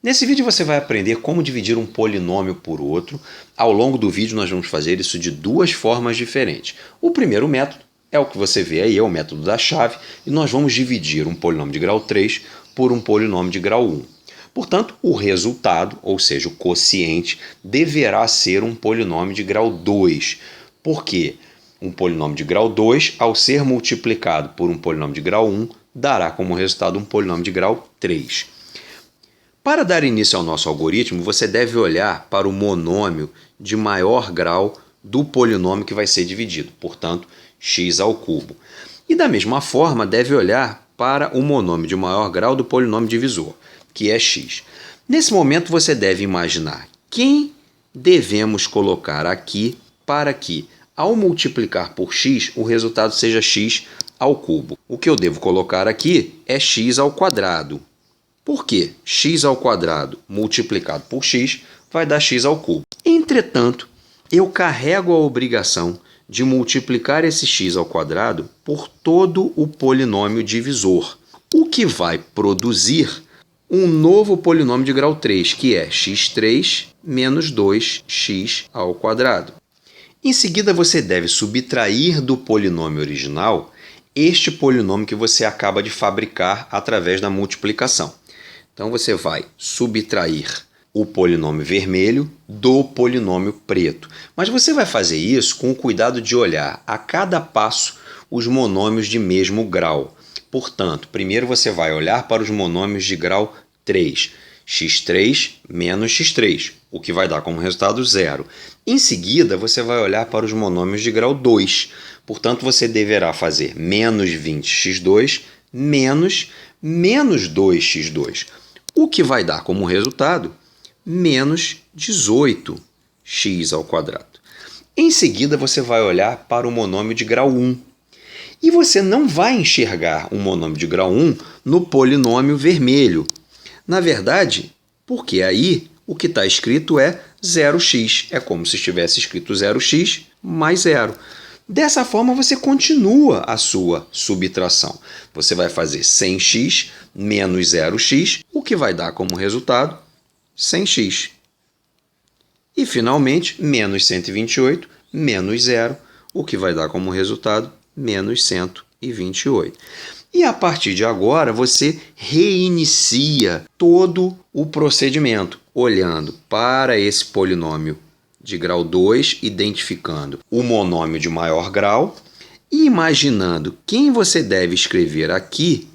Nesse vídeo você vai aprender como dividir um polinômio por outro. Ao longo do vídeo nós vamos fazer isso de duas formas diferentes. O primeiro método é o que você vê aí, é o método da chave, e nós vamos dividir um polinômio de grau 3 por um polinômio de grau 1. Portanto, o resultado, ou seja, o quociente, deverá ser um polinômio de grau 2. Por quê? Um polinômio de grau 2, ao ser multiplicado por um polinômio de grau 1, dará como resultado um polinômio de grau 3. Para dar início ao nosso algoritmo, você deve olhar para o monômio de maior grau do polinômio que vai ser dividido, portanto, x ao cubo. E da mesma forma, deve olhar para o monômio de maior grau do polinômio divisor, que é x. Nesse momento, você deve imaginar quem devemos colocar aqui para que, ao multiplicar por x, o resultado seja x ao cubo. O que eu devo colocar aqui é x ao quadrado. Por quê? X ao quadrado multiplicado por x vai dar x ao cubo. Entretanto, eu carrego a obrigação de multiplicar esse x ao quadrado por todo o polinômio divisor, o que vai produzir um novo polinômio de grau 3, que é x3 menos 2x ao quadrado. Em seguida, você deve subtrair do polinômio original este polinômio que você acaba de fabricar através da multiplicação. Então, você vai subtrair o polinômio vermelho do polinômio preto. Mas você vai fazer isso com o cuidado de olhar a cada passo os monômios de mesmo grau. Portanto, primeiro você vai olhar para os monômios de grau 3, x3 menos x3, o que vai dar como resultado zero. Em seguida, você vai olhar para os monômios de grau 2. Portanto, você deverá fazer menos 20x2 menos 2x2, o que vai dar como resultado menos 18x ao quadrado. Em seguida, você vai olhar para o monômio de grau 1. E você não vai enxergar um monômio de grau 1 no polinômio vermelho. Na verdade, porque aí o que está escrito é 0x. É como se estivesse escrito 0x mais 0. Dessa forma, você continua a sua subtração. Você vai fazer 100x menos 0x, o que vai dar como resultado 100x. E, finalmente, menos 128 menos 0, o que vai dar como resultado menos 128. E, a partir de agora, você reinicia todo o procedimento, olhando para esse polinômio de grau 2, identificando o monômio de maior grau e imaginando quem você deve escrever aqui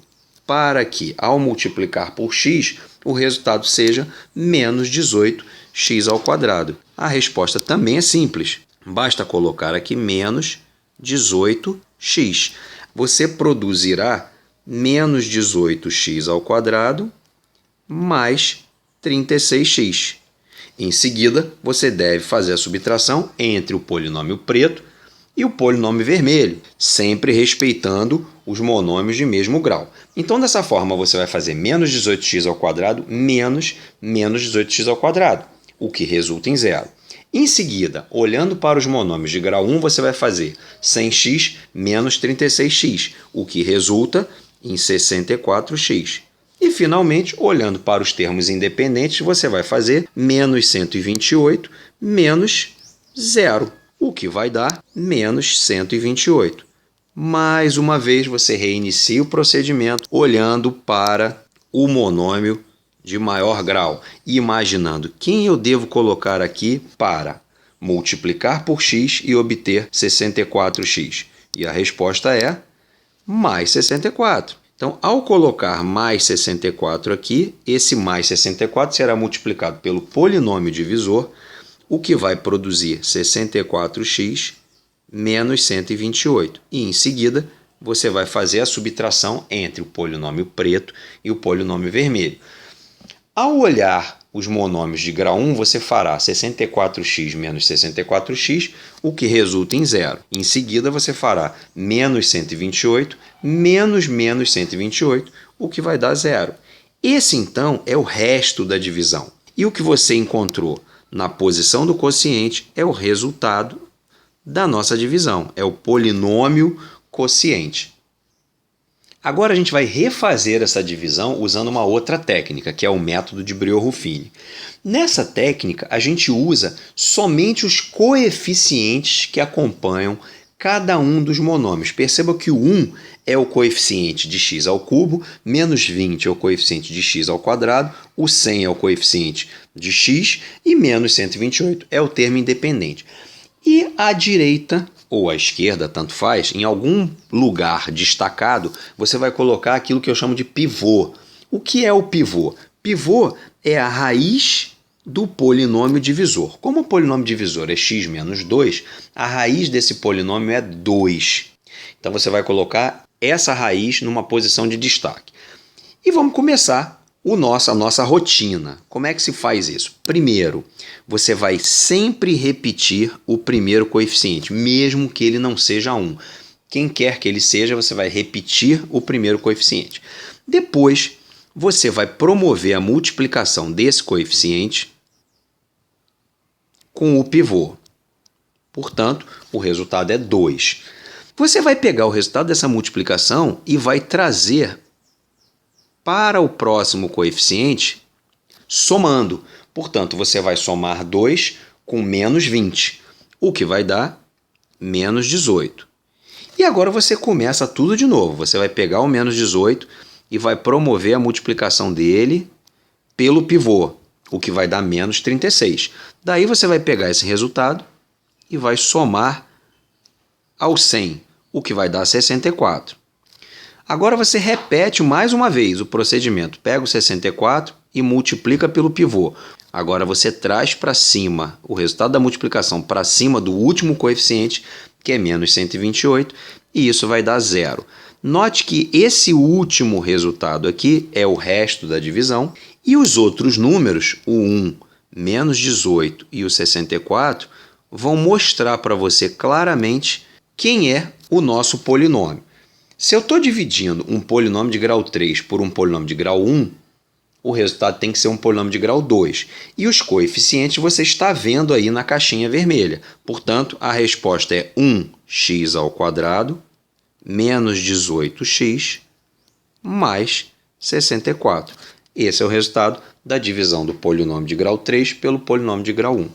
para que, ao multiplicar por x, o resultado seja menos 18x ao quadrado. A resposta também é simples. Basta colocar aqui menos 18x. Você produzirá menos 18x ao quadrado mais 36x. Em seguida, você deve fazer a subtração entre o polinômio preto e o polinômio vermelho, sempre respeitando os monômios de mesmo grau. Então, dessa forma, você vai fazer menos 18x ao quadrado menos 18x ao quadrado, o que resulta em zero. Em seguida, olhando para os monômios de grau 1, você vai fazer 100x menos 36x, o que resulta em 64x. E, finalmente, olhando para os termos independentes, você vai fazer menos 128 menos 0, o que vai dar menos 128. Mais uma vez, você reinicia o procedimento olhando para o monômio de maior grau e imaginando quem eu devo colocar aqui para multiplicar por x e obter 64x. E a resposta é mais 64. Então, ao colocar mais 64 aqui, esse mais 64 será multiplicado pelo polinômio divisor, o que vai produzir 64x menos 128. E, em seguida, você vai fazer a subtração entre o polinômio preto e o polinômio vermelho. Ao olhar os monômios de grau 1, você fará 64x menos 64x, o que resulta em zero. Em seguida, você fará menos 128 menos 128, o que vai dar zero. Esse, então, é o resto da divisão. E o que você encontrou na posição do quociente é o resultado da nossa divisão. É o polinômio quociente. Agora a gente vai refazer essa divisão usando uma outra técnica, que é o método de Brio-Ruffini. Nessa técnica, a gente usa somente os coeficientes que acompanham cada um dos monômios. Perceba que o 1 é o coeficiente de x ao cubo, menos 20 é o coeficiente de x ao quadrado, o 100 é o coeficiente de x e menos 128 é o termo independente. E à direita ou à esquerda, tanto faz, em algum lugar destacado, você vai colocar aquilo que eu chamo de pivô. O que é o pivô? Pivô é a raiz do polinômio divisor. Como o polinômio divisor é x menos 2, a raiz desse polinômio é 2. Então você vai colocar essa raiz numa posição de destaque. E vamos começar a nossa rotina. Como é que se faz isso? Primeiro, você vai sempre repetir o primeiro coeficiente, mesmo que ele não seja 1. Quem quer que ele seja, você vai repetir o primeiro coeficiente. Depois, você vai promover a multiplicação desse coeficiente com o pivô. Portanto, o resultado é 2. Você vai pegar o resultado dessa multiplicação e vai trazer para o próximo coeficiente somando. Portanto, você vai somar 2 com menos 20, o que vai dar menos 18. E agora você começa tudo de novo. Você vai pegar o menos 18 e vai promover a multiplicação dele pelo pivô, o que vai dar menos 36. Daí você vai pegar esse resultado e vai somar ao 100, o que vai dar 64. Agora você repete mais uma vez o procedimento. Pega o 64 e multiplica pelo pivô. Agora você traz para cima o resultado da multiplicação para cima do último coeficiente, que é menos 128, e isso vai dar 0. Note que esse último resultado aqui é o resto da divisão e os outros números, o 1, menos 18 e o 64, vão mostrar para você claramente quem é o nosso polinômio. Se eu estou dividindo um polinômio de grau 3 por um polinômio de grau 1, o resultado tem que ser um polinômio de grau 2. E os coeficientes você está vendo aí na caixinha vermelha. Portanto, a resposta é 1x ao quadrado menos 18x mais 64. Esse é o resultado da divisão do polinômio de grau 3 pelo polinômio de grau 1.